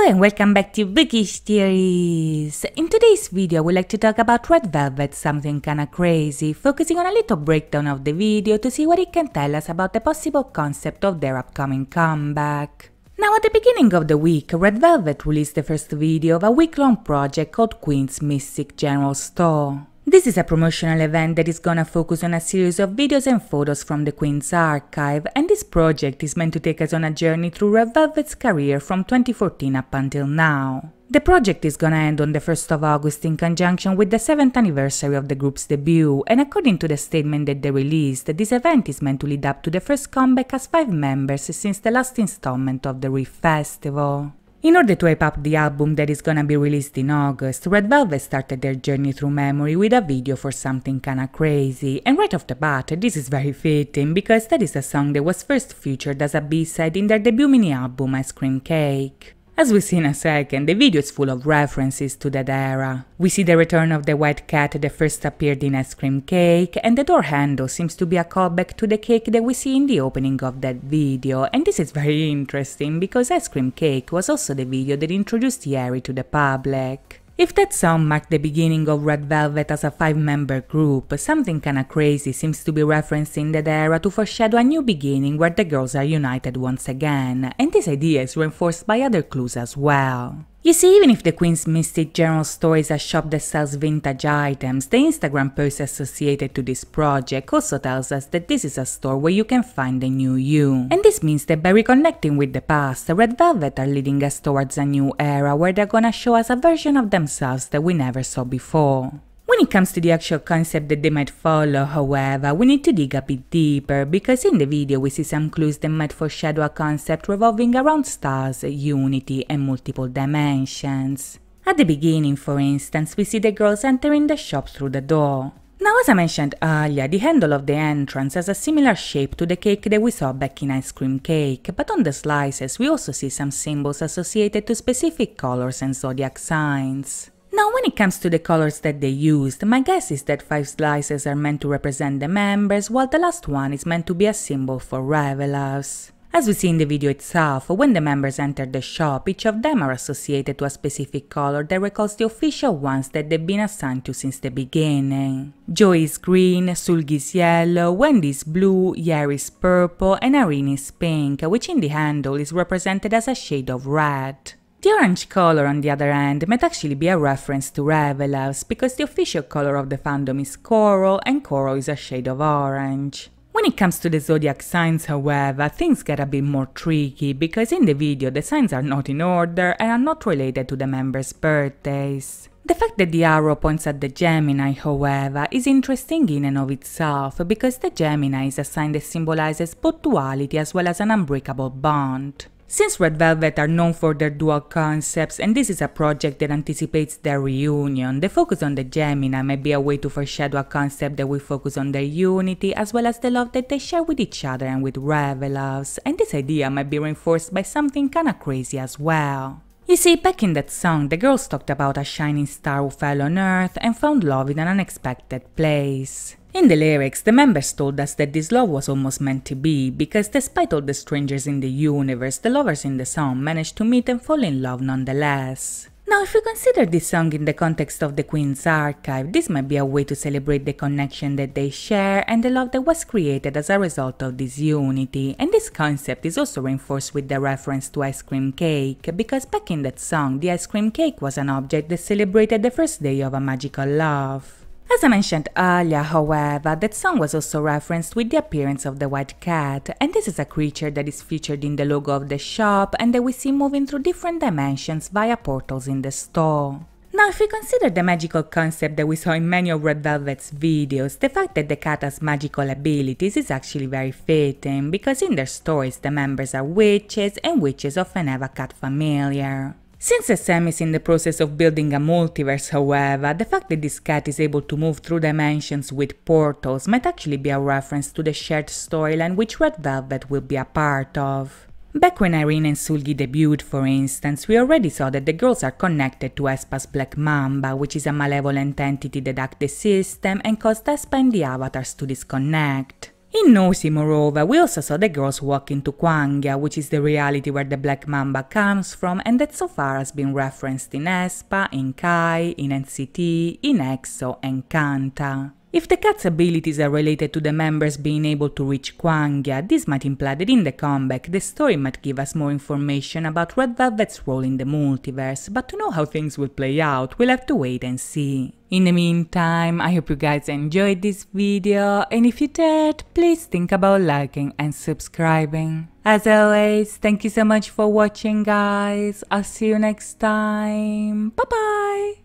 Hello and welcome back to Bookish Theories! In today's video, I would like to talk about Red Velvet, something kinda crazy, focusing on a little breakdown of the video to see what it can tell us about the possible concept of their upcoming comeback. Now, at the beginning of the week, Red Velvet released the first video of a week-long project called Queen's Mystic General Store. This is a promotional event that is gonna focus on a series of videos and photos from the Queen's archive, and this project is meant to take us on a journey through Red Velvet's career from 2014 up until now. The project is gonna end on the 1st of August in conjunction with the 7th anniversary of the group's debut, and according to the statement that they released, this event is meant to lead up to the first comeback as 5 members since the last installment of the Reef Festival. In order to hype up the album that is gonna be released in August, Red Velvet started their journey through memory with a video for Something Kinda Crazy, and right off the bat, this is very fitting because that is a song that was first featured as a B-side in their debut mini-album Ice Cream Cake. As we see in a second, the video is full of references to that era. We see the return of the white cat that first appeared in Ice Cream Cake, and the door handle seems to be a callback to the cake that we see in the opening of that video, and this is very interesting because Ice Cream Cake was also the video that introduced Yeri to the public. If that song marked the beginning of Red Velvet as a 5-member group, Something Kinda Crazy seems to be referencing that era to foreshadow a new beginning where the girls are united once again, and this idea is reinforced by other clues as well. You see, even if the Queen's Mystic General Store is a shop that sells vintage items, the Instagram post associated to this project also tells us that this is a store where you can find the new you. And this means that by reconnecting with the past, Red Velvet are leading us towards a new era where they're gonna show us a version of themselves that we never saw before. When it comes to the actual concept that they might follow, however, we need to dig a bit deeper, because in the video we see some clues that might foreshadow a concept revolving around stars, unity, and multiple dimensions. At the beginning, for instance, we see the girls entering the shop through the door. Now, as I mentioned earlier, the handle of the entrance has a similar shape to the cake that we saw back in Ice Cream Cake, but on the slices we also see some symbols associated to specific colors and zodiac signs. Now, when it comes to the colors that they used, my guess is that 5 slices are meant to represent the members, while the last one is meant to be a symbol for revelers. As we see in the video itself, when the members enter the shop, each of them are associated to a specific color that recalls the official ones that they've been assigned to since the beginning. Joey is green, Sulgi is yellow, Wendy is blue, Yeri is purple, and Irene is pink, which in the handle is represented as a shade of red. The orange color, on the other hand, might actually be a reference to Revelers, because the official color of the fandom is coral, and coral is a shade of orange. When it comes to the zodiac signs, however, things get a bit more tricky, because in the video the signs are not in order and are not related to the members' birthdays. The fact that the arrow points at the Gemini, however, is interesting in and of itself, because the Gemini is a sign that symbolizes both duality as well as an unbreakable bond. Since Red Velvet are known for their dual concepts, and this is a project that anticipates their reunion, the focus on the Gemini may be a way to foreshadow a concept that will focus on their unity as well as the love that they share with each other and with Revelers, and this idea might be reinforced by Something Kinda Crazy as well. You see, back in that song, the girls talked about a shining star who fell on Earth and found love in an unexpected place. In the lyrics, the members told us that this love was almost meant to be, because despite all the strangers in the universe, the lovers in the song managed to meet and fall in love nonetheless. Now, if you consider this song in the context of the Queen's archive, this might be a way to celebrate the connection that they share and the love that was created as a result of this unity, and this concept is also reinforced with the reference to Ice Cream Cake, because back in that song, the ice cream cake was an object that celebrated the first day of a magical love. As I mentioned earlier, however, that song was also referenced with the appearance of the white cat, and this is a creature that is featured in the logo of the shop and that we see moving through different dimensions via portals in the store. Now, if we consider the magical concept that we saw in many of Red Velvet's videos, the fact that the cat has magical abilities is actually very fitting, because in their stories the members are witches, and witches often have a cat familiar. Since SM is in the process of building a multiverse, however, the fact that this cat is able to move through dimensions with portals might actually be a reference to the shared storyline which Red Velvet will be a part of. Back when Irene and Sulgi debuted, for instance, we already saw that the girls are connected to Aespa's Black Mamba, which is a malevolent entity that hacked the system and caused Aespa and the avatars to disconnect. In Nosy, moreover, we also saw the girls walk into Kwangia, which is the reality where the Black Mamba comes from and that so far has been referenced in aespa, in Kai, in NCT, in EXO and Kanta. If the cat's abilities are related to the members being able to reach Kwangia, this might imply that in the comeback the story might give us more information about Red Velvet's role in the multiverse, but to know how things will play out, we'll have to wait and see. In the meantime, I hope you guys enjoyed this video, and if you did, please think about liking and subscribing. As always, thank you so much for watching guys, I'll see you next time, bye bye!